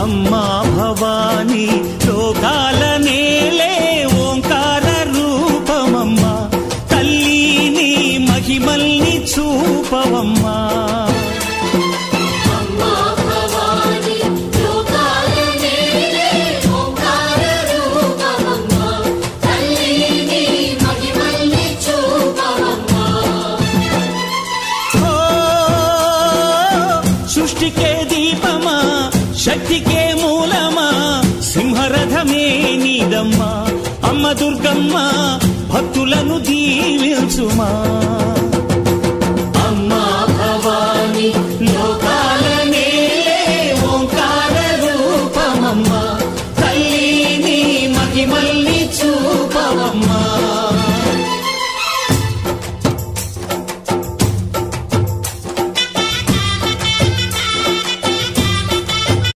అమ్మా భవానీ లోకాల నేలే ఓంకార రూపమమ్మా తల్లి మహిమల్ని చూపవమ్మా సృష్టికే దీపమా శక్తికే మూలమా సింహరథమే నీదమ్మా అమ్మ దుర్గమ్మ భక్తులను దీవించుమా